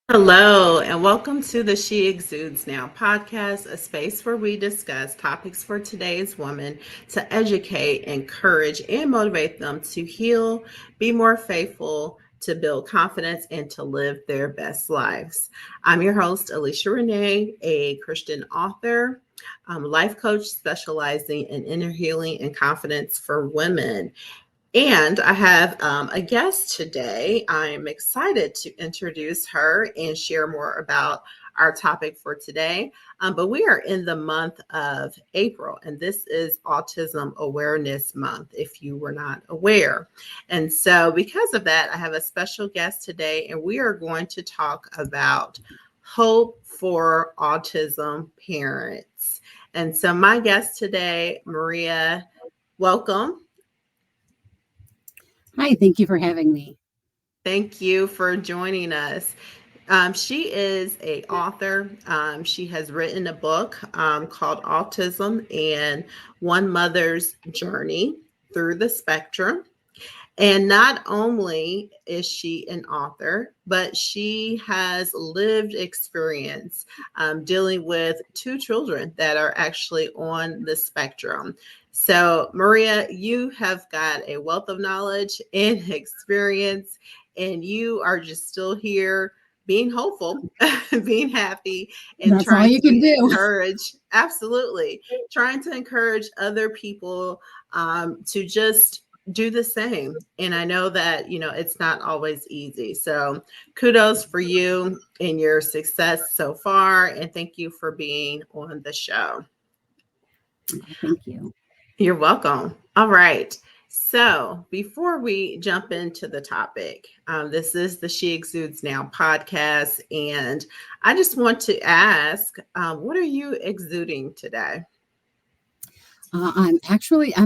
Hello, and welcome to the She Exudes Now podcast, a space where we discuss topics for today's woman to educate, encourage, and motivate them to heal, be more faithful, to build confidence, and to live their best lives. I'm your host, Alicia Renee, a Christian author, life coach specializing in inner healing and confidence for women. And I have a guest today. I'm excited to introduce her and share more about our topic for today. But we are in the month of April, and this is Autism Awareness Month, if you were not aware. And so, because of that, I have a special guest today, and we are going to talk about hope for autism parents. And so, my guest today, Maria, welcome. Hi, thank you for having me. Thank you for joining us. She is a author. She has written a book called Autism and One Mother's Journey Through the Spectrum. And not only is she an author, but she has lived experience dealing with two children that are actually on the spectrum. So, Maria, you have got a wealth of knowledge and experience, and you are just still here being hopeful, being happy, and That's all trying you can to do. encourage, absolutely, trying to encourage other people to just do the same. And I know that, it's not always easy. So kudos for you and your success so far. And thank you for being on the show. Thank you. You're welcome. All right. So before we jump into the topic, this is the She Exudes Now podcast. And I just want to ask, what are you exuding today? I'm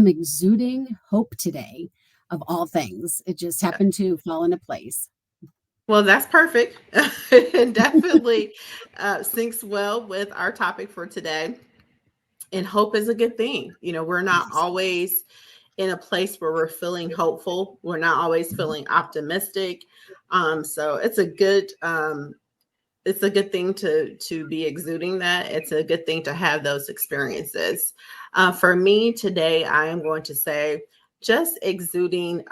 exuding hope today, of all things. It just happened to fall into place. Well, that's perfect. It definitely syncs well with our topic for today. And hope is a good thing. We're not Yes. always in a place where we're feeling hopeful. We're not always feeling optimistic. So it's a good thing to be exuding that. It's a good thing to have those experiences. For me today, I am going to say just exuding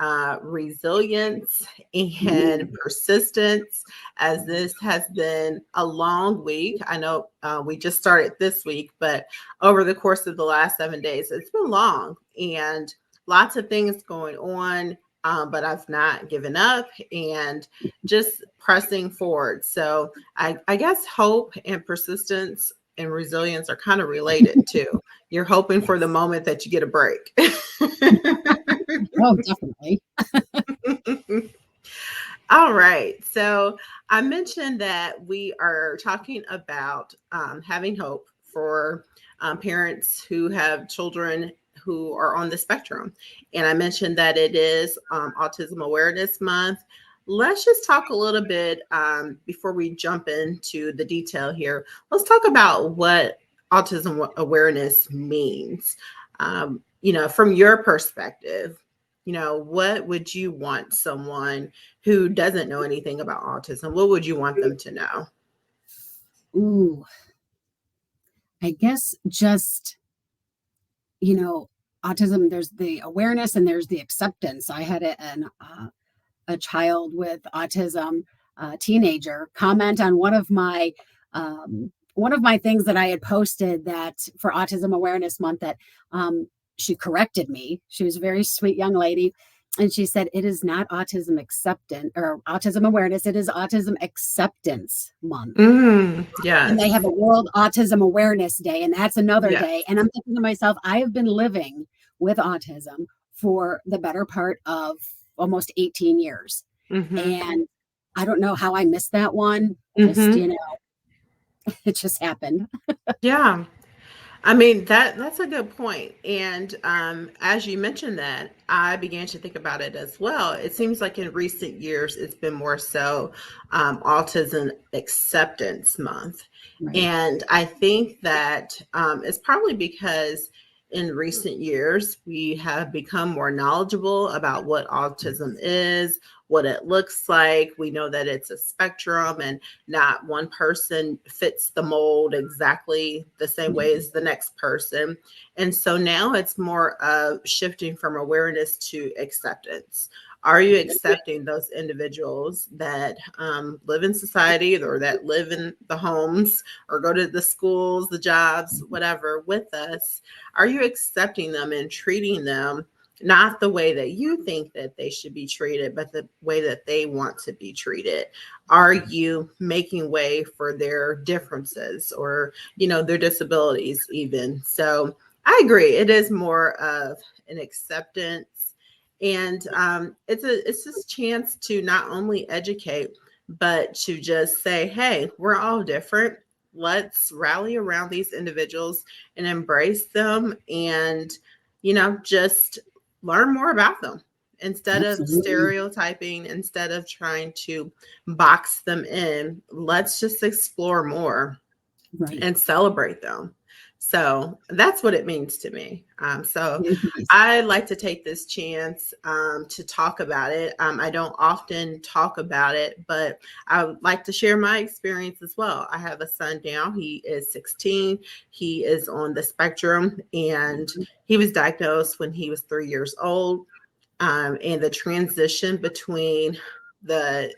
resilience and Ooh, persistence, as this has been a long week. I know we just started this week, but over the course of the last 7 days, it's been long and lots of things going on. But I've not given up and just pressing forward. So I guess hope and persistence and resilience are kind of related too. You're hoping for the yes. moment that you get a break. Oh, definitely. All right. So I mentioned that we are talking about having hope for parents who have children who are on the spectrum. And I mentioned that it is Autism Awareness Month. Let's just talk a little bit before we jump into the detail here. Let's talk about what autism awareness means. From your perspective, what would you want someone who doesn't know anything about autism, what would you want them to know? Ooh, I guess just, you know, autism, there's the awareness and there's the acceptance. I had a child with autism, a teenager, comment on one of my things that I had posted that for Autism Awareness Month that she corrected me. She was a very sweet young lady. And she said, it is not autism acceptance or autism awareness, it is autism acceptance month. And they Yes. have a World Autism Awareness Day, and that's another Yes. day. And I'm thinking to myself, I have been living with autism for the better part of almost 18 years. Hmm. And I don't know how I missed that one. Just, Hmm. it just happened. Yeah. I mean, that's a good point. And as you mentioned that, I began to think about it as well. It seems like in recent years, it's been more so Autism Acceptance Month. Right. And I think that it's probably because, in recent years, we have become more knowledgeable about what autism is, what it looks like. We know that it's a spectrum and not one person fits the mold exactly the same way as the next person. And so now it's more of shifting from awareness to acceptance. Are you accepting those individuals that live in society or that live in the homes or go to the schools, the jobs, whatever, with us? Are you accepting them and treating them not the way that you think that they should be treated, but the way that they want to be treated? Are you making way for their differences or, their disabilities even? So I agree. It is more of an acceptance, and it's this chance to not only educate, but to just say, hey, we're all different. Let's rally around these individuals and embrace them, and just learn more about them instead of Absolutely. stereotyping, instead of trying to box them in. Let's just explore more Right. and celebrate them. So that's what it means to me. So It is. I like to take this chance to talk about it. I don't often talk about it, but I would like to share my experience as well. I have a son now. He is 16. He is on the spectrum, and he was diagnosed when he was 3 years old. And the transition between the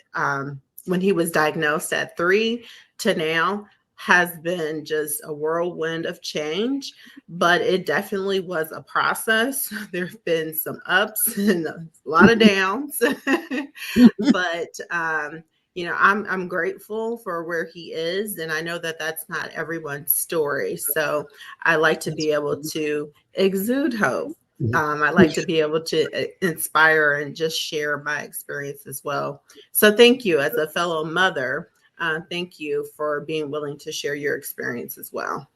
when he was diagnosed at 3 to now has been just a whirlwind of change, but it definitely was a process. There have been some ups and a lot of downs, but I'm grateful for where he is, and I know that that's not everyone's story. So I like to That's be able true. to exude hope. Mhm. I like to be able to inspire and just share my experience as well. So thank you, as a fellow mother. Thank you for being willing to share your experience as well.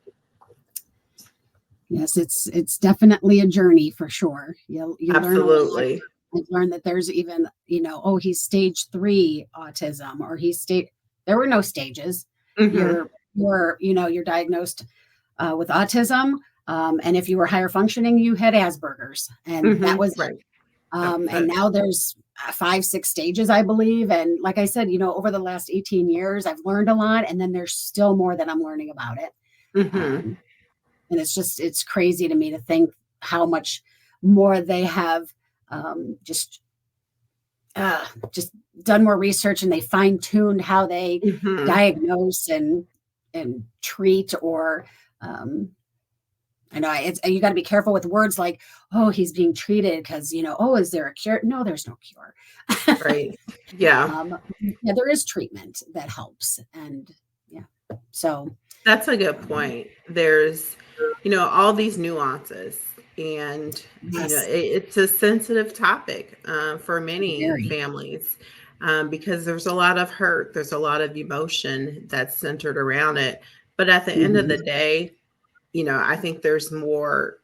Yes, it's definitely a journey for sure. You learn a lot. Absolutely. I've learned that there's even, oh, he's stage 3 autism, or there were no stages. Hmm. You're diagnosed with autism. And if you were higher functioning, you had Asperger's, and that Hmm. was it. Right. That was And it. now there's 5, 6 stages, I believe. And like I said, over the last 18 years, I've learned a lot, and then there's still more that I'm learning about it. Hmm. Um, and it's crazy to me to think how much more they have just just done more research, and they fine tuned how they Hmm. diagnose and treat. Or um, I know it's, you got to be careful with words like, oh, he's being treated because, oh, is there a cure? No, there's no cure. Right. Yeah. Yeah, there is treatment that helps. And yeah, so That's a good um, point. There's, all these nuances, and yes, it's a sensitive topic for many very. families, because there's a lot of hurt, there's a lot of emotion that's centered around it. But at the end of Mhm, the day, I think there's more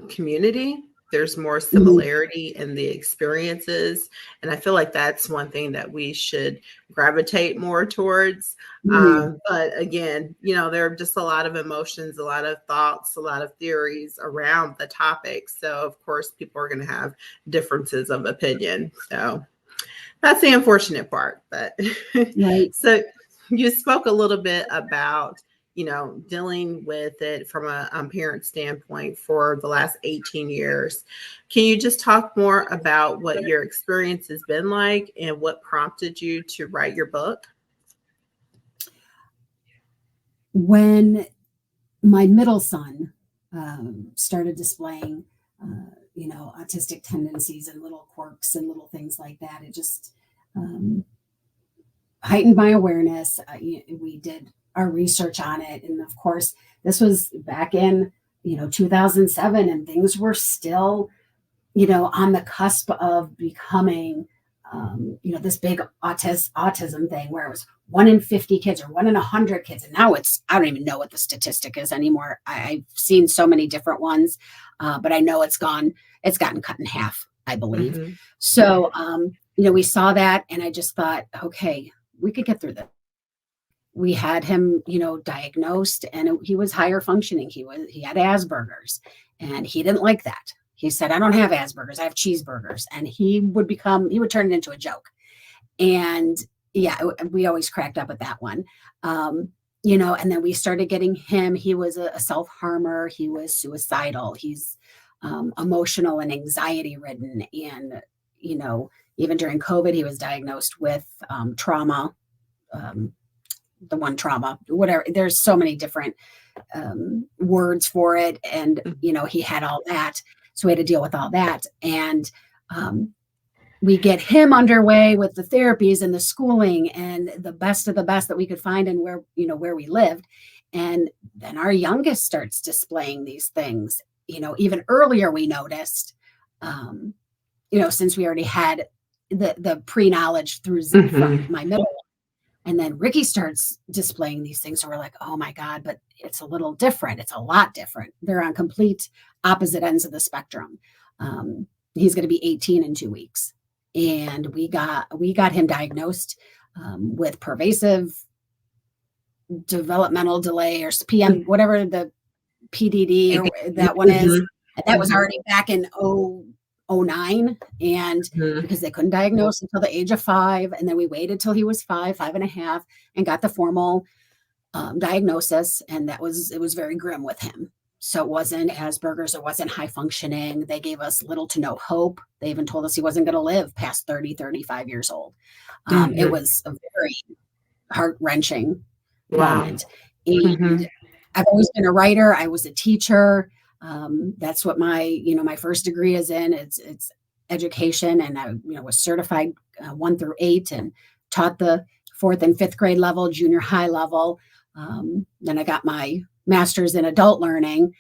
community. There's more mhm, similarity in the experiences. And I feel like that's one thing that we should gravitate more towards. mhm. But again, there are just a lot of emotions, a lot of thoughts, a lot of theories around the topic. So, of course, people are going to have differences of opinion. So, that's the unfortunate part. But Right. so you spoke a little bit about, dealing with it from a parent standpoint for the last 18 years. Can you just talk more about what your experience has been like and what prompted you to write your book? When my middle son started displaying, autistic tendencies and little quirks and little things like that, it just um, heightened my awareness. We did our research on it, and of course, this was back in 2007, and things were still on the cusp of becoming, this big autism thing where it was 1 in 50 kids or 1 in 100 kids. And now I don't even know what the statistic is anymore. I've seen so many different ones, but I know it's gotten cut in half, I believe. Hmm. So, we saw that, and I just thought, okay, we could get through this. we had him, diagnosed, and he was higher functioning. He had Asperger's, and he didn't like that. He said, "I don't have Asperger's, I have cheeseburgers," and he would turn it into a joke. And yeah, we always cracked up at that one. Um, and then we started getting him. He was a self harmer. He was suicidal. He's emotional and anxiety ridden. And, you know, even during COVID, he was diagnosed with trauma, um, the one trauma, whatever. There's so many different words for it. And, he had all that. So we had to deal with all that. And, we get him underway with the therapies and the schooling and the best of the best that we could find and where we lived. And then our youngest starts displaying these things. Even earlier we noticed, since we already had the pre-knowledge from Mm-hmm. my middle one. And then Ricky starts displaying these things. So we're like, oh my God, but it's a little different. It's a lot different. They're on complete opposite ends of the spectrum. He's going to be 18 in 2 weeks. And we got him diagnosed with pervasive developmental delay, or PM, whatever the PDD or that one is. Mm-hmm. And that was already back in 09. And because they couldn't diagnose until the age of 5. And then we waited till he was 5.5, and got the formal diagnosis. And it was very grim with him. So it wasn't Asperger's, it wasn't high functioning. They gave us little to no hope. They even told us he wasn't going to live past 30, 35 years old. It was a very heart-wrenching Wow. moment. And Mm-hmm. I've always been a writer. I was a teacher. That's what my first degree is in. It's education, and I was certified 1 through 8, and taught the 4th and 5th grade level, junior high level. Then I got my master's in adult learning,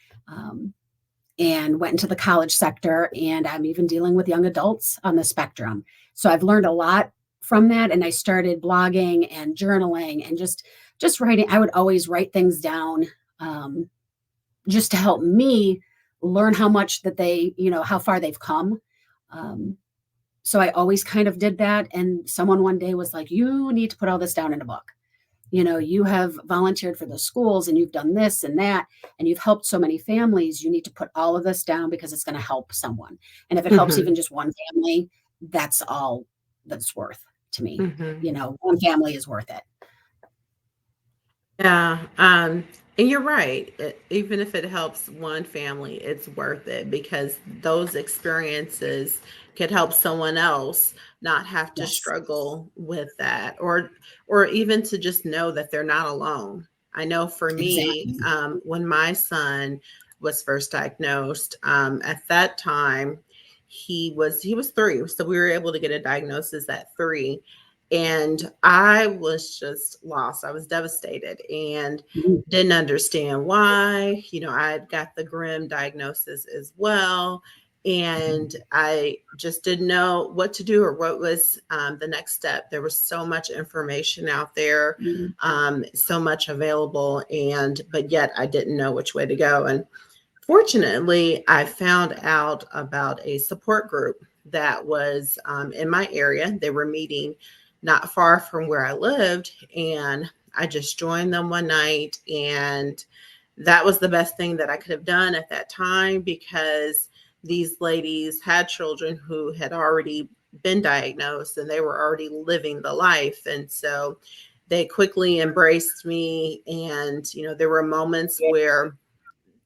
and went into the college sector. And I'm even dealing with young adults on the spectrum. So I've learned a lot from that. And I started blogging and journaling and just writing. I would always write things down, just to help me learn how much that how far they've come. So I always kind of did that. And someone one day was like, "You need to put all this down in a book. You have volunteered for the schools, and you've done this and that, and you've helped so many families. You need to put all of this down because it's going to help someone. And if it helps Mm-hmm. even just one family, that's all that's worth to me. Mm-hmm. One family is worth it." Yeah, and you're right. Even if it helps one family, it's worth it because those experiences could help someone else not have to Yes, struggle with that, or even to just know that they're not alone. I know for me, exactly. when my son was first diagnosed, at that time he was 3, so we were able to get a diagnosis at 3, and I was just lost. I was devastated and Mhm. didn't understand why. I got the grim diagnosis as well. And I just didn't know what to do or what was the next step. There was so much information out there, Mhm. so much available, but yet I didn't know which way to go. And fortunately, I found out about a support group that was in my area. They were meeting not far from where I lived, and I just joined them one night. And that was the best thing that I could have done at that time because these ladies had children who had already been diagnosed and they were already living the life. And so they quickly embraced me. And, there were moments where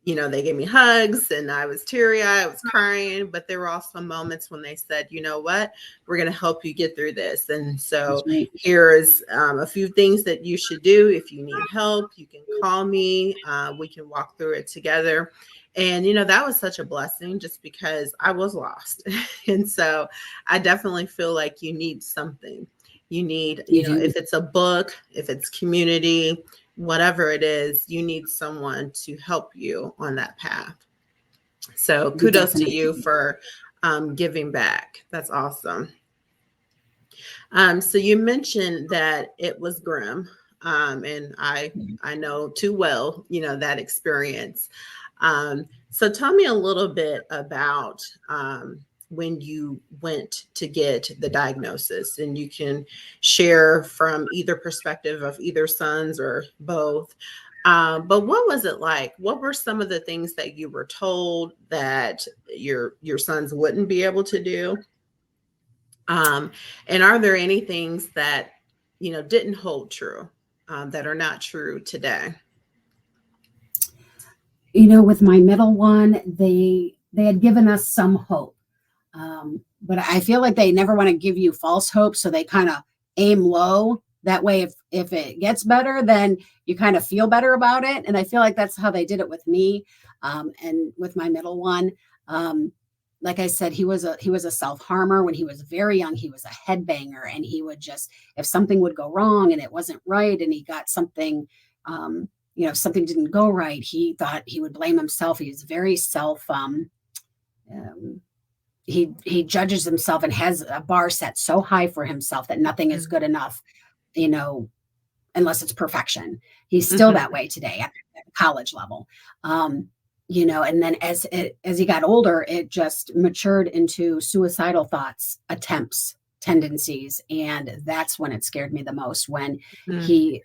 they gave me hugs and I was teary eyed, I was crying, but there were also moments when they said, you know what, we're going to help you get through this. And That's so right. here's a few things that you should do. If you need help, you can call me. We can walk through it together. And, that was such a blessing just because I was lost. And so I definitely feel like you need something. You need, You do. if it's a book, if it's community, whatever it is, you need someone to help you on that path. So You kudos to definitely you do. for giving back. That's awesome. So you mentioned that it was grim, and I know too well, that experience. So tell me a little bit about when you went to get the diagnosis? And you can share from either perspective of either sons or both. But what was it like? What were some of the things that you were told that your sons wouldn't be able to do? Um, and are there any things that didn't hold true, that are not true today? With my middle one, they had given us some hope. But I feel like they never want to give you false hope, so they kind of aim low. That way, if it gets better, then you kind of feel better about it. And I feel like that's how they did it with me, and with my middle one. Like I said, he was a self harmer when he was very young. He was a headbanger, and he would just, if something would go wrong and it wasn't right, and he got something. Something didn't go right, he thought he would blame himself. He was very he judges himself and has a bar set so high for himself that nothing is good enough, you know, unless it's perfection. He's still Mm-hmm. that way today at the college level. And then as he got older, it just matured into suicidal thoughts, attempts, tendencies. And that's when it scared me the most, when he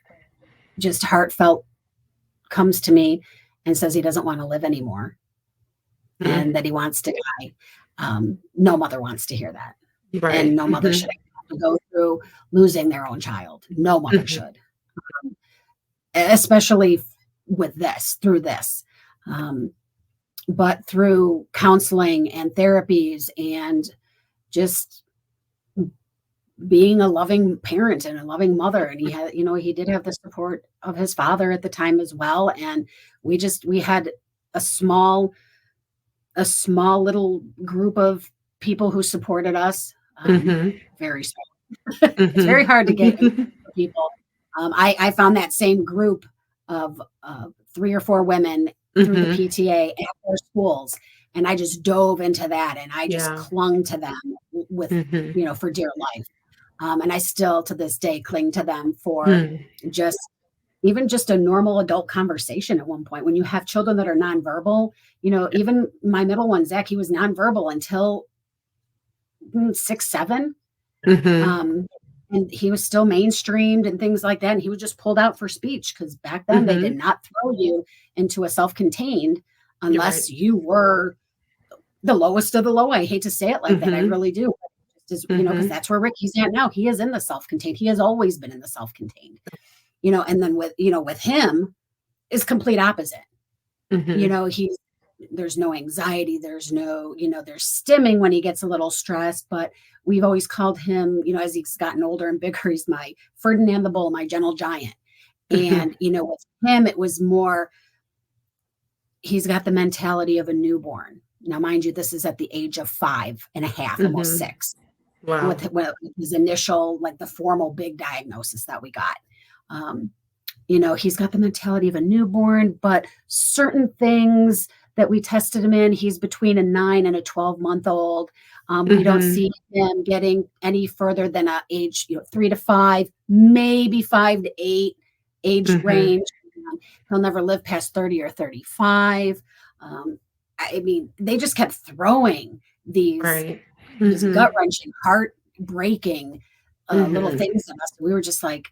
just heartfelt comes to me and says he doesn't want to live anymore and that he wants to die. No mother wants to hear that. And Right. no mother should have to go through losing their own child. No mother should, especially through this. But through counseling and therapies and just being a loving parent and a loving mother. And he did have the support of his father at the time as well. And we had a small little group of people who supported us. Very small. It's very hard to get people. I found that same group of 3 or 4 women through the PTA at their schools. And I just dove into that, and I just clung to them with, for dear life. And I still to this day cling to them for just a normal adult conversation. At one point, when you have children that are nonverbal, even my middle one, Zach, he was nonverbal until 6, 7. And he was still mainstreamed and things like that. And he was just pulled out for speech, because back then they did not throw you into a self-contained unless you were the lowest of the low. I hate to say it like that. I really do. Because that's where Ricky's at now. He is in the self-contained. He has always been in the self-contained, and then with him is complete opposite. There's no anxiety. There's no, there's stimming when he gets a little stressed, but we've always called him, as he's gotten older and bigger, he's my Ferdinand the Bull, my gentle giant. And, with him, it was more, he's got the mentality of a newborn. Now, mind you, this is at the age of 5.5, almost 6. Wow. With his initial, like the formal big diagnosis that we got. He's got the mentality of a newborn, but certain things that we tested him in, he's between a 9 and a 12-month-old. We don't see him getting any further than a age, 3 to 5, maybe 5 to 8 age range. He'll never live past 30 or 35. They just kept throwing these gut-wrenching, heart-breaking little things to us. We were just like,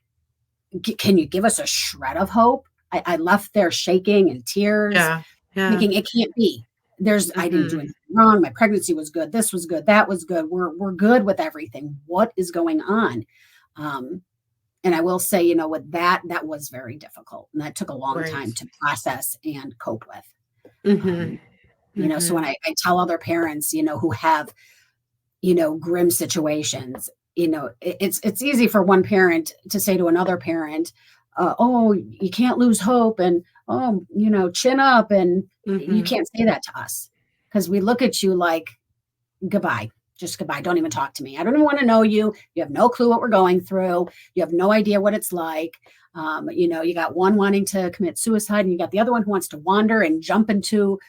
can you give us a shred of hope? I left there shaking and tears, thinking it can't be. I didn't do anything wrong. My pregnancy was good. This was good. That was good. We're good with everything. What is going on? And I will say, with that was very difficult. And that took a long time to process and cope with. So when I tell other parents, who have, grim situations, it's easy for one parent to say to another parent, oh, you can't lose hope, and chin up, and you can't say that to us, because we look at you like, goodbye, just goodbye. Don't even talk to me. I don't even want to know you. You have no clue what we're going through. You have no idea what it's like. You got one wanting to commit suicide, and you got the other one who wants to wander and jump into,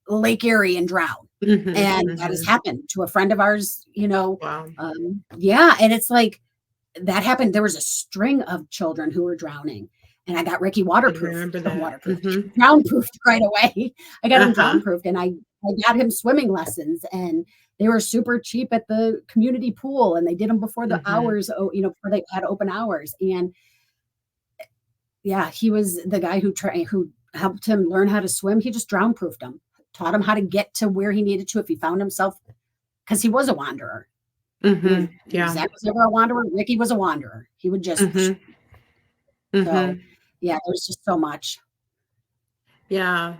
Lake Erie and drown. And that has happened to a friend of ours, Wow. And it's like, that happened. There was a string of children who were drowning, and I got Ricky drown-proofed right away. I got him drown-proofed, and I got him swimming lessons, and they were super cheap at the community pool, and they did them before the Mhm. hours, before they had open hours. And yeah, he was the guy who helped him learn how to swim. He just drown proofed him, taught him how to get to where he needed to if he found himself, because he was a wanderer. Mhm. Yeah. Zach was never a wanderer. Ricky was a wanderer. He would just Mhm. so Mhm. yeah, there's just so much. Yeah.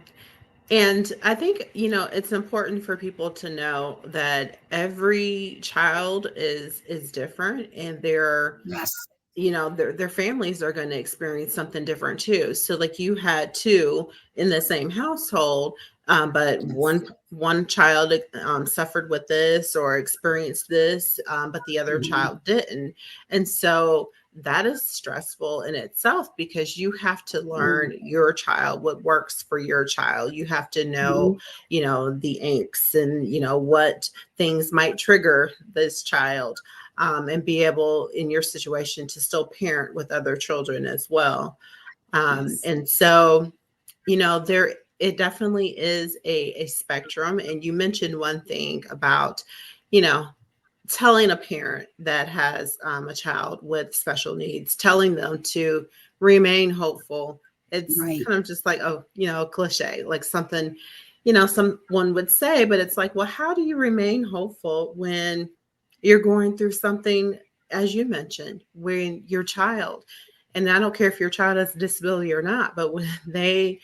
And I think, it's important for people to know that every child is different, and Yes. their families are going to experience something different too. So like you had two in the same household, but Yes. one child suffered with this or experienced this, but the other Mhm. child didn't. And so that is stressful in itself, because you have to Mm. learn your child, what works for your child. You have to know, Mhm. the angst, and what things might trigger this child, and be able, in your situation, to still parent with other children as well. Yes. And so, there, it definitely is a spectrum. And you mentioned one thing about, you know, telling a parent that has a child with special needs, telling them to remain hopeful. It's Right. kind of just like, oh, cliche, like something, someone would say, but it's like, well, how do you remain hopeful when you're going through something, as you mentioned, when your child, and I don't care if your child has a disability or not, but when they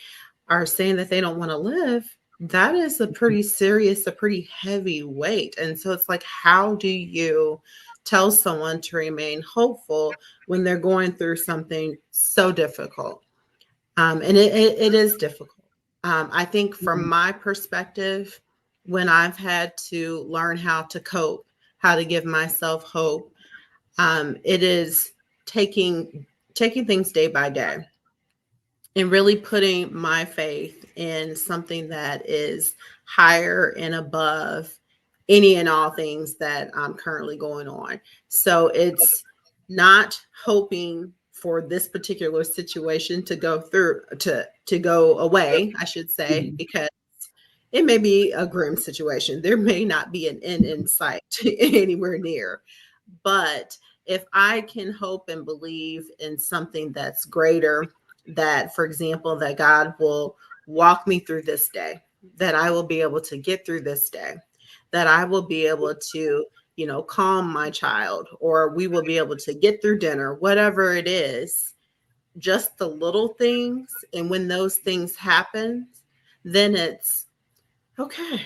are saying that they don't want to live, that is a pretty serious, a pretty heavy weight. And so it's like, how do you tell someone to remain hopeful when they're going through something so difficult? And it is difficult. I think from Mhm. my perspective, when I've had to learn how to cope, how to give myself hope, it is taking taking things day by day, and really putting my faith in something that is higher and above any and all things that I'm currently going on. So it's not hoping for this particular situation to go through, to go away, I should say, Mhm. because it may be a grim situation. There may not be an end in sight anywhere near. But if I can hope and believe in something that's greater, that, for example, that God will walk me through this day, that I will be able to get through this day, that I will be able to, calm my child, or we will be able to get through dinner, whatever it is, just the little things. And when those things happen, then it's okay.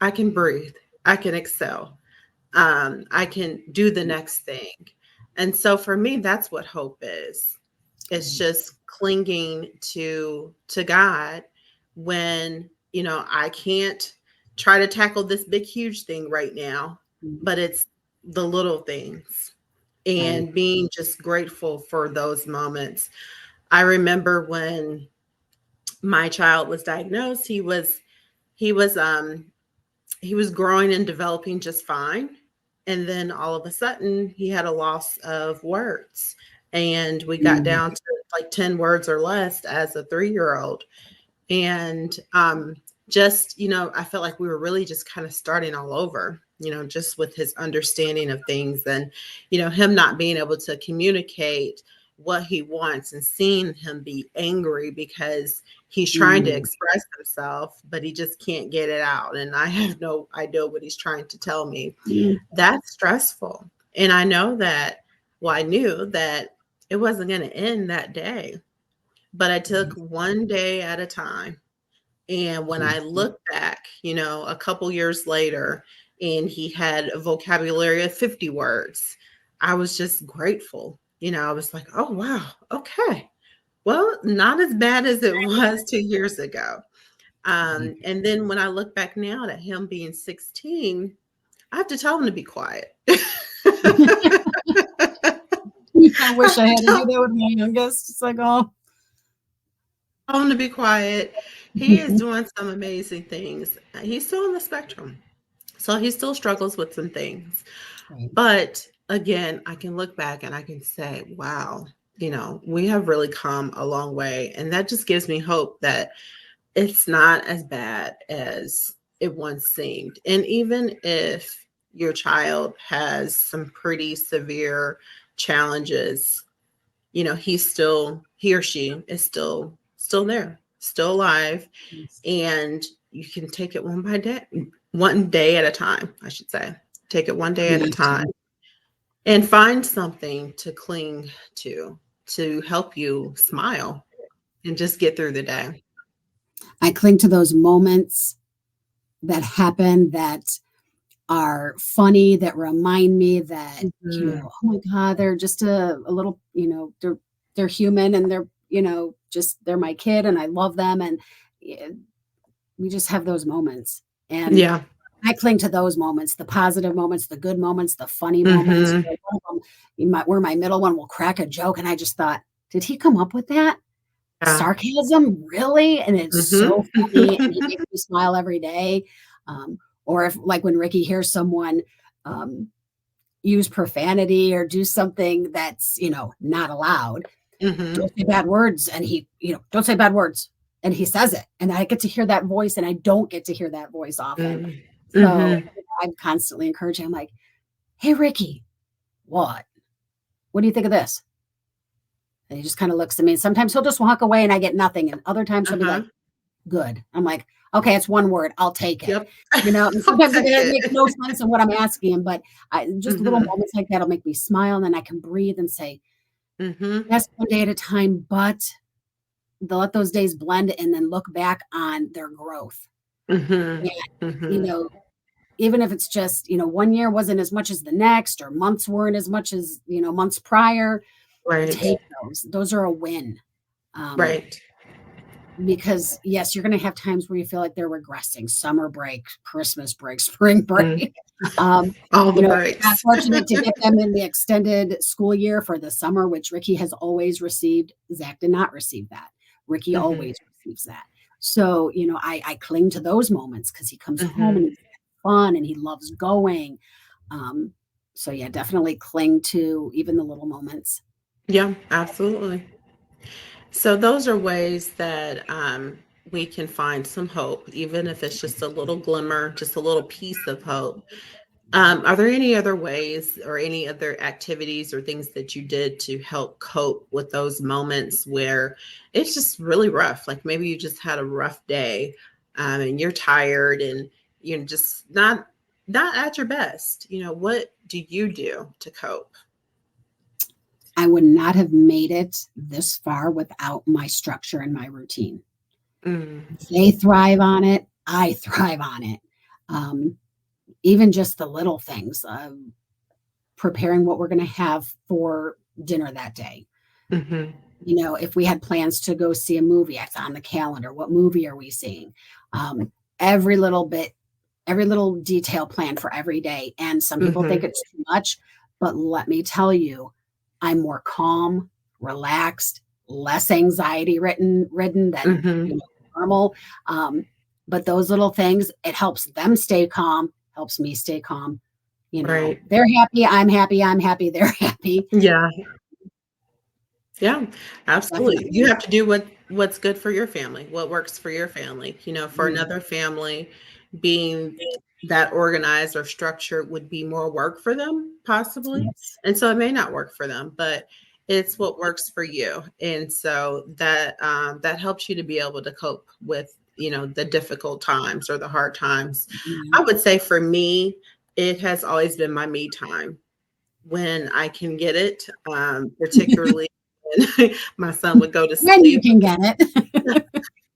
I can breathe. I can excel. I can do the next thing. And so for me, that's what hope is. It's Right. just clinging to God when, I can't try to tackle this big huge thing right now, Mhm. but it's the little things, Right. and being just grateful for those moments. I remember when my child was diagnosed, he was he was growing and developing just fine. And then all of a sudden, he had a loss of words. And we got Mm. down to like 10 words or less as a 3-year old. And just, I felt like we were really just kind of starting all over, just with his understanding of things, and, him not being able to communicate what he wants, and seeing him be angry because he's trying to Mm. express himself, but he just can't get it out. And I have no idea what he's trying to tell me. Mm. That's stressful. And I know that, well, I knew that it wasn't going to end that day, but I took one day at a time. And when I Mhm. look back, a couple years later, and he had a vocabulary of 50 words, I was just grateful. I was like, oh, wow, okay. Well, not as bad as it was 2 years ago. Right. And then when I look back now at him being 16, I have to tell him to be quiet. I I wish have I to had to do tell that with my youngest. It's like, oh. him to be quiet. He is doing some amazing things. He's still on the spectrum. So he still struggles with some things. Right. But again, I can look back and I can say, wow, we have really come a long way. And that just gives me hope that it's not as bad as it once seemed. And even if your child has some pretty severe challenges, you know, he or she is still there, still alive, Yes. and you can take it one day at a time, I should say. Take it one day You at a have time to. and find something to cling to help you smile and just get through the day. I cling to those moments that happen that are funny, that remind me that, Mhm. oh my God, they're just a little, they're human, and they're, just they're my kid and I love them. And eh, we just have those moments. And Yeah. I cling to those moments, the positive moments, the good moments, the funny moments. Mhm. One of them, where my middle one will crack a joke, and I just thought, did he come up with that? Yeah. Sarcasm, really? And it's so Mhm. funny, and he makes me smile every day. Um, or if, like, when Ricky hears someone um, use profanity or do something that's, not allowed, Mhm. don't say bad words, and don't say bad words, and he says it, and I get to hear that voice, and I don't get to hear that voice often. Mhm. So Mhm. I'm constantly encouraging. I'm like, "Hey, Ricky, what? What do you think of this?" And he just kind of looks at me. And sometimes he'll just walk away, and I get nothing, and other times he'll be Uh-huh. like, "Good." I'm like, "Okay, it's one word. I'll take it." Yep. And I'll sometimes take it it. makes no sense in what I'm asking him, but just little Mhm. moments like that'll make me smile, and then I can breathe and say, Mhm. "Yes, one day at a time," but they'll let those days blend and then look back on their growth. Mhm. And, you Mhm. know, even if it's just, one year wasn't as much as the next, or months weren't as much as, months prior, Right. take those. Those are a win. Um, Right. because yes, you're going to have times where you feel like they're regressing. Summer break, Christmas break, spring Mm. break. Um, All the if you're not breaks. fortunate to get them in the extended school year for the summer, which Ricky has always received, Zach did not receive that. Ricky Mhm. always receives that. So, I cling to those moments because he comes home and Mhm. he's fun and he loves going. Um, so yeah, definitely cling to even the little moments. Yeah, absolutely. So those are ways that we can find some hope, even if it's just a little glimmer, just a little piece of hope. Are there any other ways or any other activities or things that you did to help cope with those moments where it's just really rough? Like maybe you just had a rough day, and you're tired and you're just not at your best. You know, what do you do to cope? I would not have made it this far without my structure and my routine. Mm, They thrive on it. I thrive on it. Um, Even just the little things, preparing what we're going to have for dinner that day. mhm, If we had plans to go see a movie, it's on the calendar. What movie are we seeing? Every little bit, every little detail planned for every day. And some people think mhm, it's too much, but let me tell you, I'm more calm, relaxed, less anxiety ridden than mhm. normal. Um, but those little things, it helps them stay calm, helps me stay calm. Right. They're happy, I'm happy, they're happy. Yeah. Yeah, absolutely. You Definitely. have to do what's good for your family, what works for your family. You know, for Mm, another family, being that organized or structured would be more work for them, possibly. yes. And so it may not work for them, but it's what works for you. And so that helps you to be able to cope with, you know, the difficult times or the hard times. Yeah. I would say for me, it has always been my me time when I can get it, particularly when my son would go to When you sleep. can get it.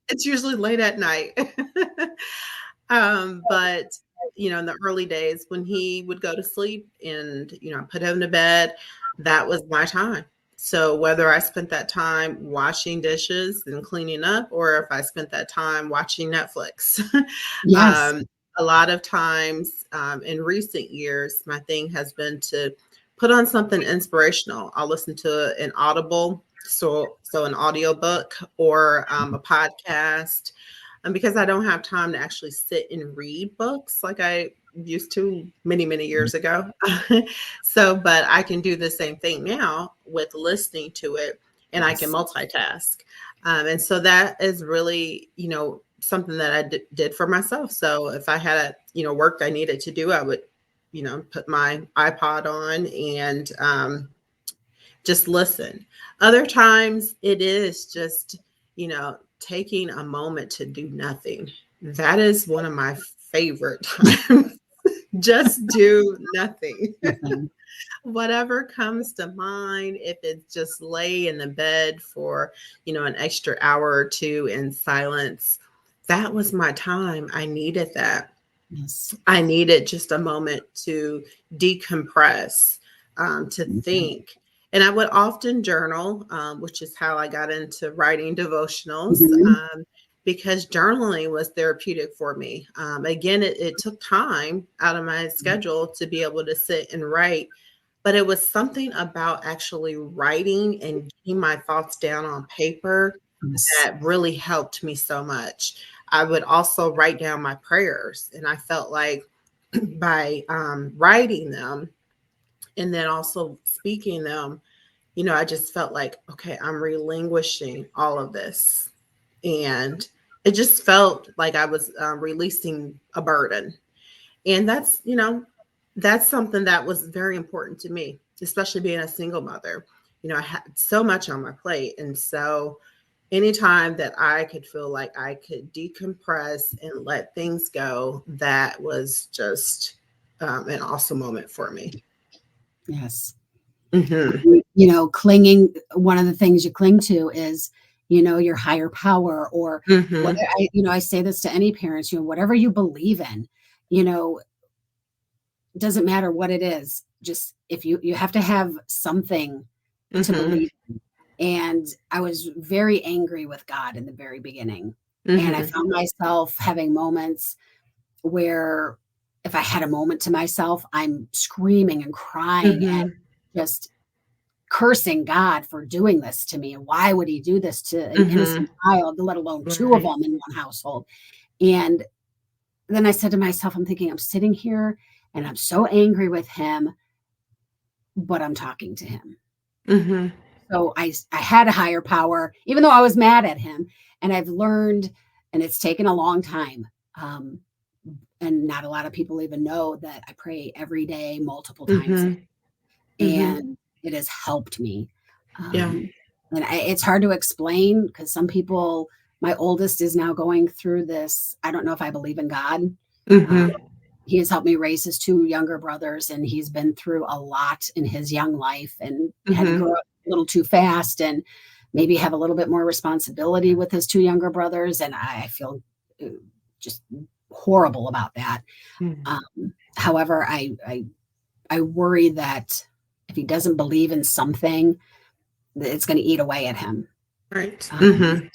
It's usually late at night. But you know, in the early days when he would go to sleep and you know, put him to bed, that was my time. So whether I spent that time washing dishes and cleaning up, or if I spent that time watching Netflix, Yes. um, a lot of times in recent years, my thing has been to put on something inspirational. I'll listen to an Audible, so an audiobook or a podcast, and because I don't have time to actually sit and read books like I used to many years ago. So, but I can do the same thing now with listening to it, and I can Yes. multitask. And so that is really, you know, something that I did for myself. So if I had a, work I needed to do, I would, put my iPod on and just listen. Other times it is just, taking a moment to do nothing. That is one of my favorite times. Just do nothing. Nothing. Whatever comes to mind, if it's just lay in the bed for, an extra hour or two in silence, that was my time. I needed that. Yes. I needed just a moment to decompress, to Mhm. think. And I would often journal, which is how I got into writing devotionals, Mhm. because journaling was therapeutic for me. Again, it took time out of my schedule to be able to sit and write, but it was something about actually writing and getting my thoughts down on paper Yes. that really helped me so much. I would also write down my prayers, and I felt like by writing them and then also speaking them, I just felt like, okay, I'm relinquishing all of this. And it just felt like I was releasing a burden. And that's something that was very important to me, especially being a single mother. I had so much on my plate. And so anytime that I could feel like I could decompress and let things go, that was just an awesome moment for me. Yes. Mm-hmm. Clinging, one of the things you cling to is, your higher power, or what Mm-hmm. I say this to any parents, whatever you believe in, you know, doesn't matter what it is. Just if you have to have something to Mm-hmm. believe in. And I was very angry with God in the very beginning. And I Mm-hmm. found myself having moments where if I had a moment to myself, I'm screaming and crying and Mm-hmm. just cursing God for doing this to me. And why would he do this to an Mm-hmm. innocent child, let alone two of Right. them in one household? And then I said to myself, I'm thinking, I'm sitting here and I'm so angry with him, but I'm talking to him. Mm-hmm. So I had a higher power, even though I was mad at him. And I've learned, and it's taken a long time. Um, and not a lot of people even know that I pray every day, multiple times, Mm-hmm. Mm-hmm. and it has helped me. Yeah. Um, and it's hard to explain because some people, my oldest is now going through this. I don't know if I believe in God. Um, Mm-hmm. he has helped me raise his two younger brothers, and he's been through a lot in his young life and had to Mm-hmm. grow up a little too fast and maybe have a little bit more responsibility with his two younger brothers. And I feel just horrible about that. Mm-hmm. However, I worry that if he doesn't believe in something, that it's going to eat away at him. Right. Um, Mm-hmm.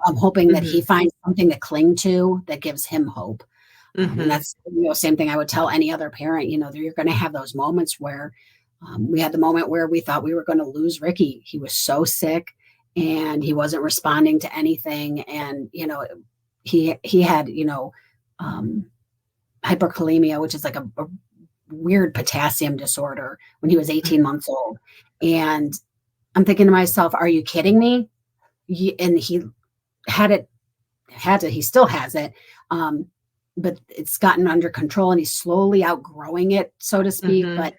I'm hoping that he Mm-hmm. finds something to cling to that gives him hope. And Mm-hmm. that's same thing I would tell any other parent. You're going to have those moments where we had the moment where we thought we were going to lose Ricky. He was so sick and he wasn't responding to anything, and he had um, hyperkalemia, which is like a weird potassium disorder when he was 18 months old. And I'm thinking to myself, are you kidding me? And he had it, he still has it. Um, but it's gotten under control and he's slowly outgrowing it, so to speak. Mm-hmm. But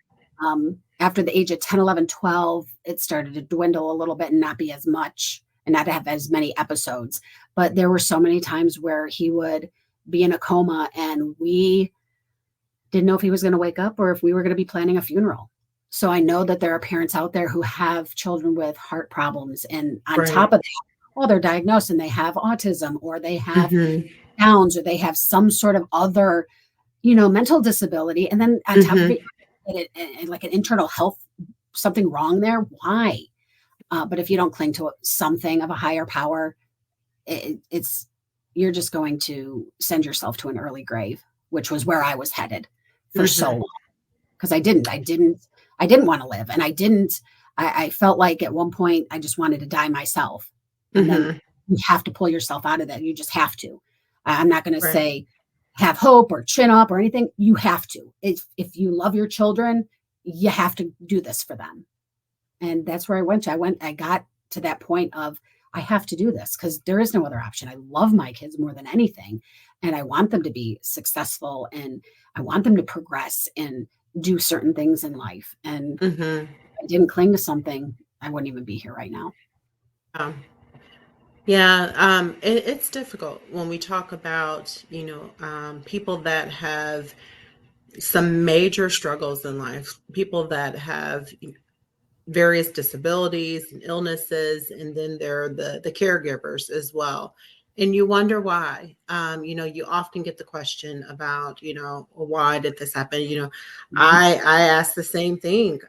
after the age of 10, 11, 12, it started to dwindle a little bit and not be as much and not have as many episodes. But there were so many times where he would be in a coma and we didn't know if he was going to wake up or if we were going to be planning a funeral. So I know that there are parents out there who have children with heart problems. And on top Right. of that, well, they're diagnosed and they have autism or they have Mm-hmm. Downs or they have some sort of other, mental disability. And then on top of Mm-hmm. it, like an internal health, something wrong there. Why? But if you don't cling to something of a higher power, it's you're just going to send yourself to an early grave, which was where I was headed for so Mm-hmm. long because I didn't want to live, and I felt like at one point I just wanted to die myself, and then Mm-hmm. you have to pull yourself out of that. You just have to. I'm not going to Right. say have hope or chin up or anything. You have to. If you love your children, you have to do this for them. And that's where I went to. I got to that point of I have to do this because there is no other option. I love my kids more than anything. And I want them to be successful, and I want them to progress and do certain things in life. And Mm-hmm. if I didn't cling to something, I wouldn't even be here right now. Yeah, it's difficult when we talk about, people that have some major struggles in life, people that have various disabilities and illnesses, and then there are the caregivers as well. And you wonder why. You often get the question about, well, why did this happen? Mhm. I asked the same thing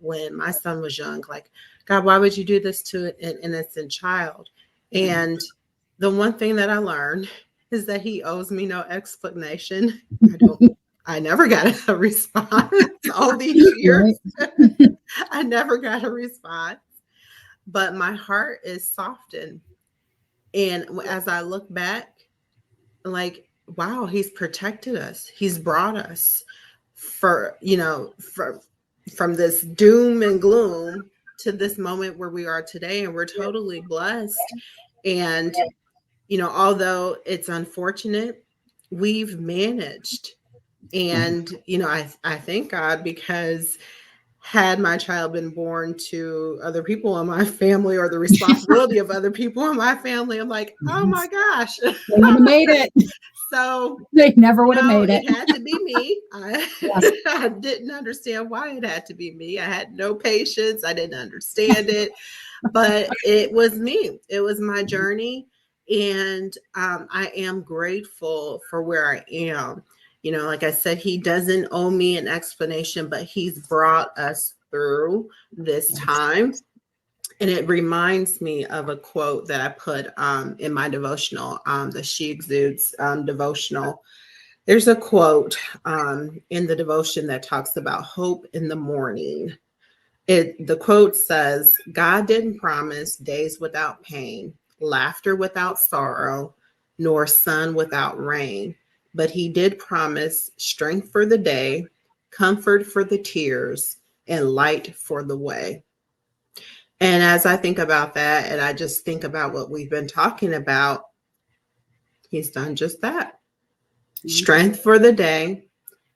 when my son was young, like, God, why would you do this to an innocent child? Yeah. And the one thing that I learned is that he owes me no explanation. I don't. I never got a response all these years. Right. I never got a response, but my heart is softened. And as I look back, like, wow, he's protected us. He's brought us from this doom and gloom to this moment where we are today. And we're totally blessed. And, although it's unfortunate, we've managed. Yeah. And, I thank God, because had my child been born to other people in my family, or the responsibility of other people in my family, I'm like, oh my Yes. gosh. They would have made it. So, They never would have made it. it had to be me. Yes. I didn't understand why it had to be me. I had no patience. I didn't understand it, but it was me. It was my journey. And I am grateful for where I am. Like I said, he doesn't owe me an explanation, but he's brought us through this Yes. time. And it reminds me of a quote that I put in my devotional, the She Exudes devotional. There's a quote in the devotion that talks about hope in the morning. The quote says, God didn't promise days without pain, laughter without sorrow, nor sun without rain, but he did promise strength for the day, comfort for the tears, and light for the way. And as I think about that, and I just think about what we've been talking about, he's done just that. Mhm. Strength for the day,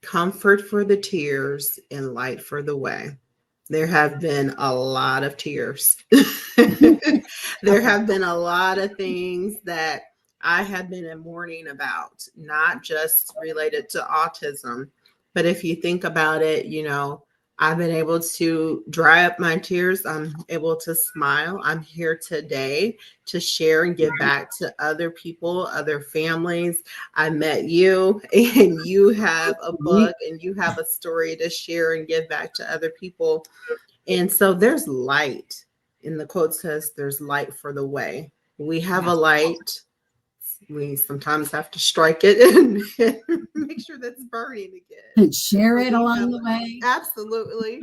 comfort for the tears, and light for the way. There have been a lot of tears. There have been a lot of things that I have been in mourning about, not just related to autism, but if you think about it, I've been able to dry up my tears. I'm able to smile. I'm here today to share and give back to other people, other families. I met you, and you have a Right. book, and you have a story to share and give back to other people. And so there's light. And the quote says, there's light for the way. We have a Yes. light. We sometimes have to strike it and make sure that's burning again. And share But it we along have the way. absolutely,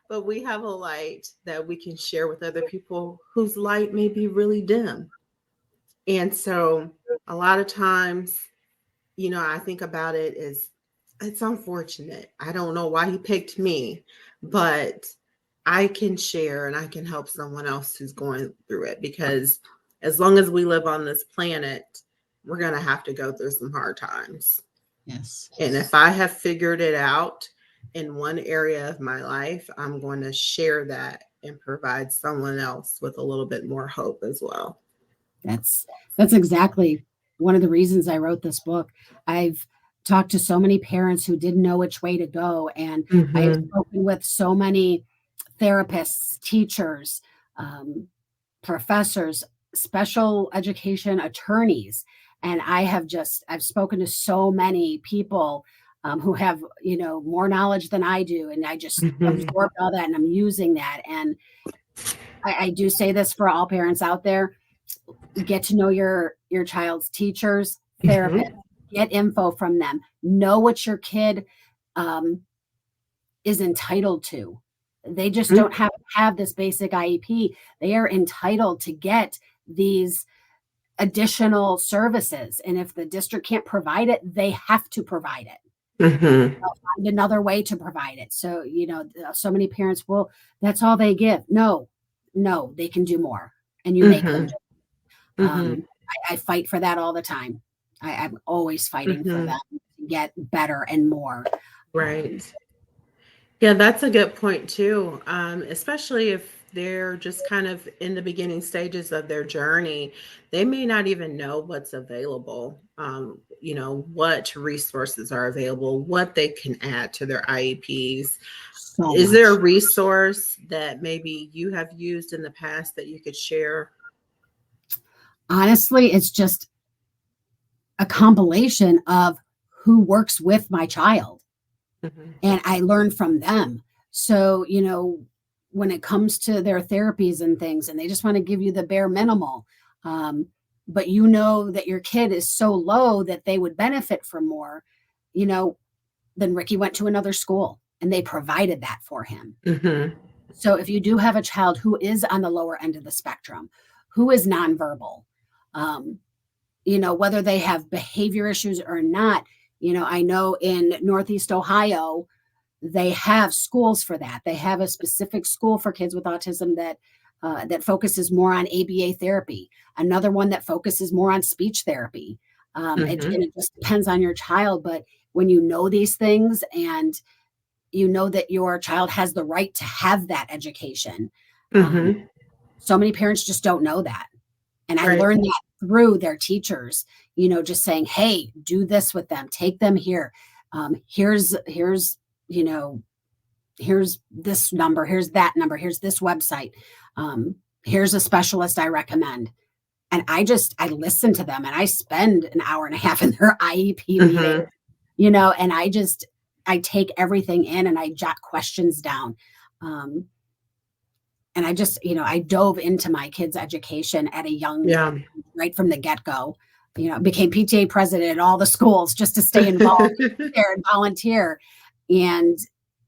but we have a light that we can share with other people whose light may be really dim. And so a lot of times, I think about it as, it's unfortunate. I don't know why he picked me, but I can share and I can help someone else who's going through it, because as long as we live on this planet, we're going to have to go through some hard times. Yes. And if I have figured it out in one area of my life, I'm going to share that and provide someone else with a little bit more hope as well. That's that's exactly one of the reasons I wrote this book. I've talked to so many parents who didn't know which way to go, and I've Mm-hmm. spoken with so many therapists, teachers, um, professors, special education attorneys, and I've spoken to so many people who have more knowledge than I do, and I just Mm-hmm. absorbed all that, and I'm using that. And I do say this for all parents out there: get to know your child's teachers, therapists, Mm-hmm. get info from them, know what your kid um, is entitled to. They just don't have this basic IEP. They are entitled to get these additional services. And if the district can't provide it, they have to provide it. Mm-hmm. Find another way to provide it. So, so many parents will, that's all they give. No, no, they can do more. And you make them Mm-hmm. do. Mm-hmm. I fight for that all the time. I'm always fighting for Mm-hmm. them to get better and more. Um, Right. Yeah, that's a good point too. Especially if they're just kind of in the beginning stages of their journey, they may not even know what's available. What resources are available, what they can add to their IEPs. so Is there a much. resource that maybe you have used in the past that you could share? Honestly, it's just a compilation of who works with my child, Hmm. and I learn from them. So, when it comes to their therapies and things, and they just want to give you the bare minimal, um, but you know that your kid is so low that they would benefit from more, you know, then Ricky went to another school and they provided that for him. Hmm. So if you do have a child who is on the lower end of the spectrum, who is nonverbal, um, whether they have behavior issues or not, I know in Northeast Ohio, they have schools for that. They have a specific school for kids with autism that focuses more on ABA therapy. Another one that focuses more on speech therapy. And Hmm. it just depends on your child. But when you know these things and you know that your child has the right to have that education, um, Hmm. so many parents just don't know that. And I Right. learned that through their teachers, just saying, hey, do this with them, take them here. Here's, you know, here's this number, here's that number, here's this website. Here's a specialist I recommend. And I listen to them and I spend an hour and a half in their IEP meeting, Hmm. and I take everything in and I jot questions down. Um, and I dove into my kids' education at a young, Yeah. right from the get go. Became PTA president at all the schools just to stay involved there and volunteer. And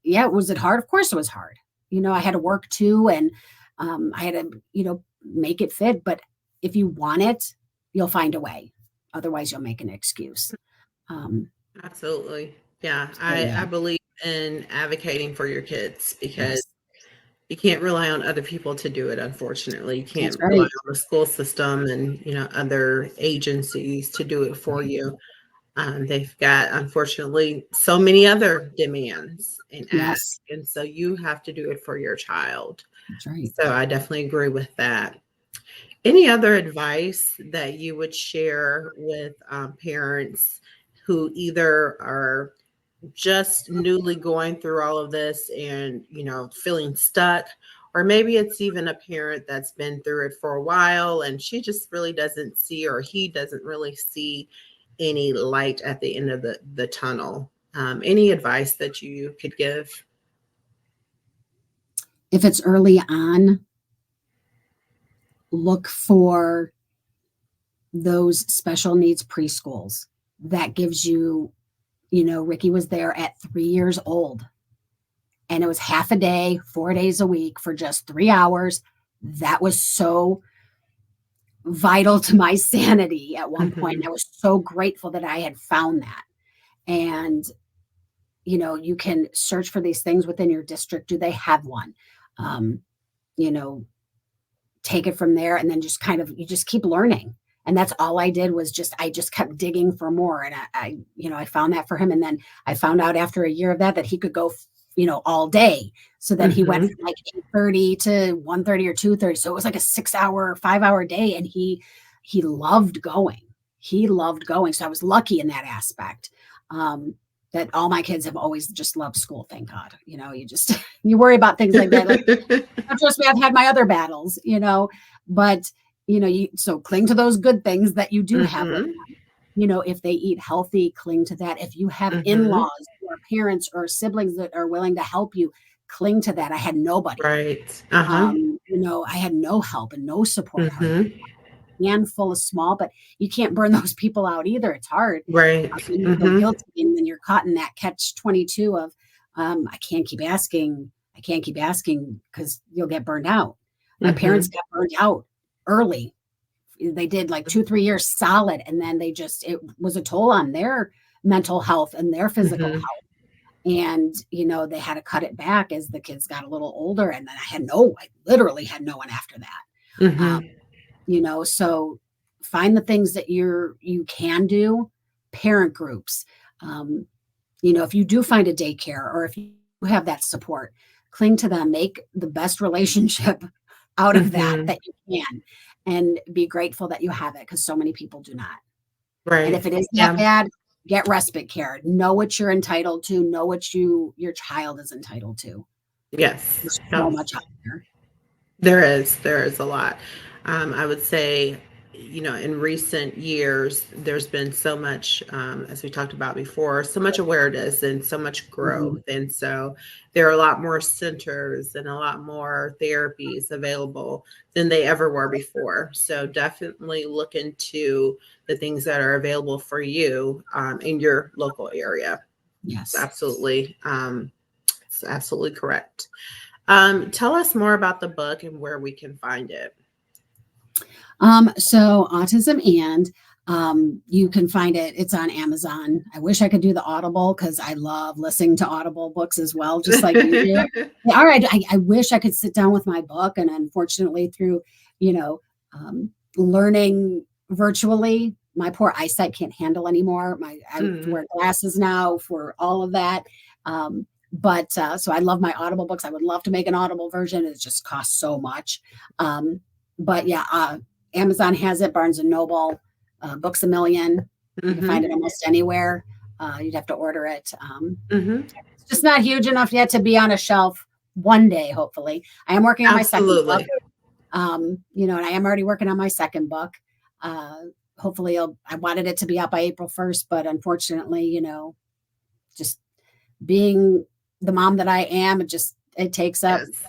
yeah, was it hard? Of course it was hard. I had to work too, and I had to, make it fit. But if you want it, you'll find a way. Otherwise, you'll make an excuse. Um, Absolutely. Yeah, so I yeah, believe in advocating for your kids because yes, you can't rely on other people to do it, unfortunately. You that's can't rely right. on the school system and, other agencies to do it for you. They've got, unfortunately, so many other demands and asks, Yes, and so you have to do it for your child. that's right. So I definitely agree with that. Any other advice that you would share with parents who either are just newly going through all of this and feeling stuck, or maybe it's even a parent that's been through it for a while and she just really doesn't see, or he doesn't really see any light at the end of the tunnel? Any advice that you could give? If it's early on, look for those special needs preschools. That gives you, Ricky was there at 3 years old, and it was half a day, 4 days a week for just 3 hours. That was so vital to my sanity at one point. And Hmm. I was so grateful that I had found that. And, you can search for these things within your district. Do they have one? Um, you know, take it from there and then just kind of you just keep learning. And that's all I did was I just kept digging for more. And I found that for him. And then I found out after a year of that he could go, all day. So then he went Hmm. from like 8:30 to 1:30 or 2:30. So it was like a 6 hour, 5 hour day. And he loved going. He loved going. So I was lucky in that aspect. That all my kids have always just loved school. Thank God. You just, you worry about things like that. Like, trust me, I've had my other battles, but so cling to those good things that you do have with Hmm. them. If they eat healthy, cling to that. If you have Hmm. in-laws or parents or siblings that are willing to help you, cling to that. I had nobody. Right. Uh-huh. I had no help and no support hardly. Hmm. Handful of small, but you can't burn those people out either. It's hard. Right. And you feel Hmm. guilty, and then you're caught in that catch 22 of, I can't keep asking. I can't keep asking because you'll get burned out. My parents Hmm. got burned out early. They did like 2, 3 years solid, and then it was a toll on their mental health and their physical Hmm. health. And they had to cut it back as the kids got a little older. And then I literally had no one after that. Um, Hmm. so find the things that you can do. Parent groups, if you do find a daycare or if you have that support, cling to them, make the best relationship out of that Hmm. that you can, and be grateful that you have it, because so many people do not. And Right. if it is that Yeah. bad, get respite care. Know what you're entitled to. Know what your child is entitled to. Yes. There's so Yes. much out there. There is a lot. I would say, in recent years, there's been so much, as we talked about before, so much awareness and so much Mhm. growth. And so there are a lot more centers and a lot more therapies available than they ever were before. So definitely look into the things that are available for you in your local area. It's Yes. absolutely correct. Tell us more about the book and where we can find it. So Autism, and you can find it. It's on Amazon. I wish I could do the Audible, because I love listening to Audible books as well, just like you do. Yeah, all right. I wish I could sit down with my book, and unfortunately, through you know learning virtually, my poor eyesight can't handle anymore. I have to Mm, wear glasses now for all of that. But so I love my Audible books. I would love to make an Audible version. It just costs so much. But yeah, Amazon has it, Barnes and Noble, Books a Million. You can find mhm, it almost anywhere. You'd have to order it. mhm. It's just not huge enough yet to be on a shelf one day, hopefully. I am working on my second book, Absolutely. and I am already working on my second book. Uh, Hopefully, I wanted it to be out by April 1st, but unfortunately, just being the mom that I am, it takes up Yes.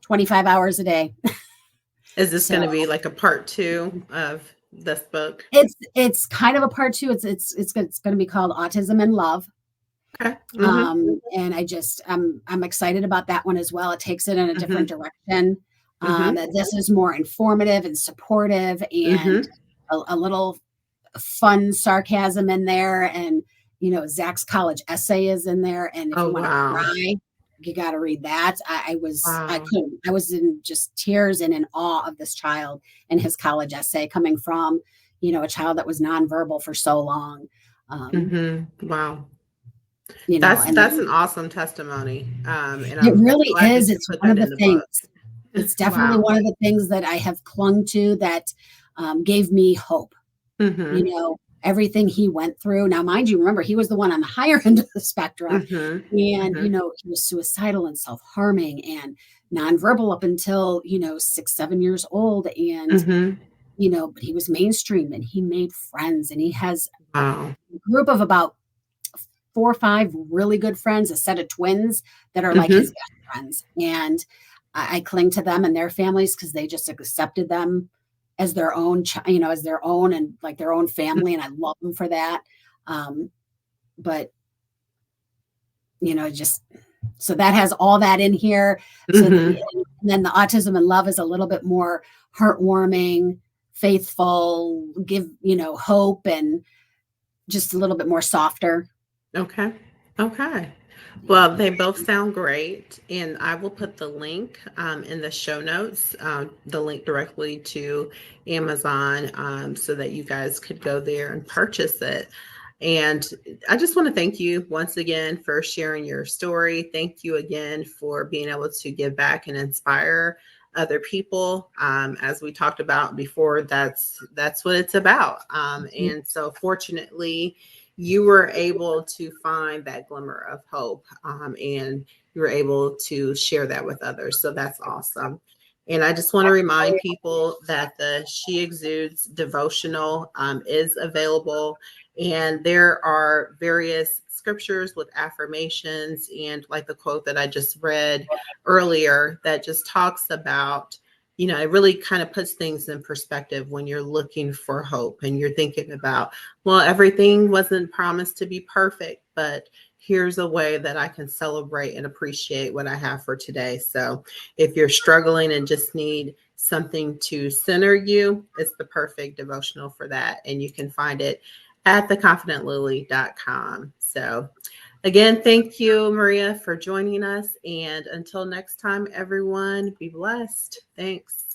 25 hours a day. Is this So going to be like a part two of this book? it's kind of a part two. It's going to be called Autism and Love. Okay. Mhm. And I'm excited about that one as well. It takes it in a different Mhm. direction. Mhm. This is more informative and supportive, and Mhm. a little fun sarcasm in there. And Zach's college essay is in there. And if Oh, you want to wow. cry, you got to read that. I Wow. couldn't. I was in just tears and in awe of this child and his college essay, coming from a child that was nonverbal for so long. Um, Mhm. Wow. That's and that's an then awesome testimony. And it I'm really glad that is. you It's put one that of the in the things. book. It's definitely Wow. one of the things that I have clung to, that gave me hope. Mhm. Everything he went through. Now, mind you, remember, he was the one on the higher end of the spectrum. Mhm. And, Mhm. he was suicidal and self harming and nonverbal up until, 6, 7 years old. And, Mhm. but he was mainstream and he made friends, and he has Wow. a group of about 4 or 5 really good friends, a set of twins that are like his Mhm. best friends. And I cling to them and their families, because they just accepted them as their own, as their own, and like their own family. And I love them for that. Um, but, just so that has all that in here. So that, Mhm. and then the Autism and Love is a little bit more heartwarming, faithful, give, hope, and just a little bit more softer. Okay. Okay. Yeah. Well, they both sound great, and I will put the link in the show notes, the link directly to Amazon, so that you guys could go there and purchase it. And I just want to thank you once again for sharing your story. Thank you again for being able to give back and inspire other people. As we talked about before, that's what it's about. And so, fortunately, you were able to find that glimmer of hope, and you were able to share that with others. So that's awesome. And I just want to remind people that the She Exudes devotional is available, and there are various scriptures with affirmations, and like the quote that I just read earlier, that just talks about, it really kind of puts things in perspective when you're looking for hope and you're thinking about, well, everything wasn't promised to be perfect, but here's a way that I can celebrate and appreciate what I have for today. So if you're struggling and just need something to center you, it's the perfect devotional for that. And you can find it at theconfidentlily.com. So again, thank you, Maria, for joining us. And until next time, everyone, be blessed. Thanks.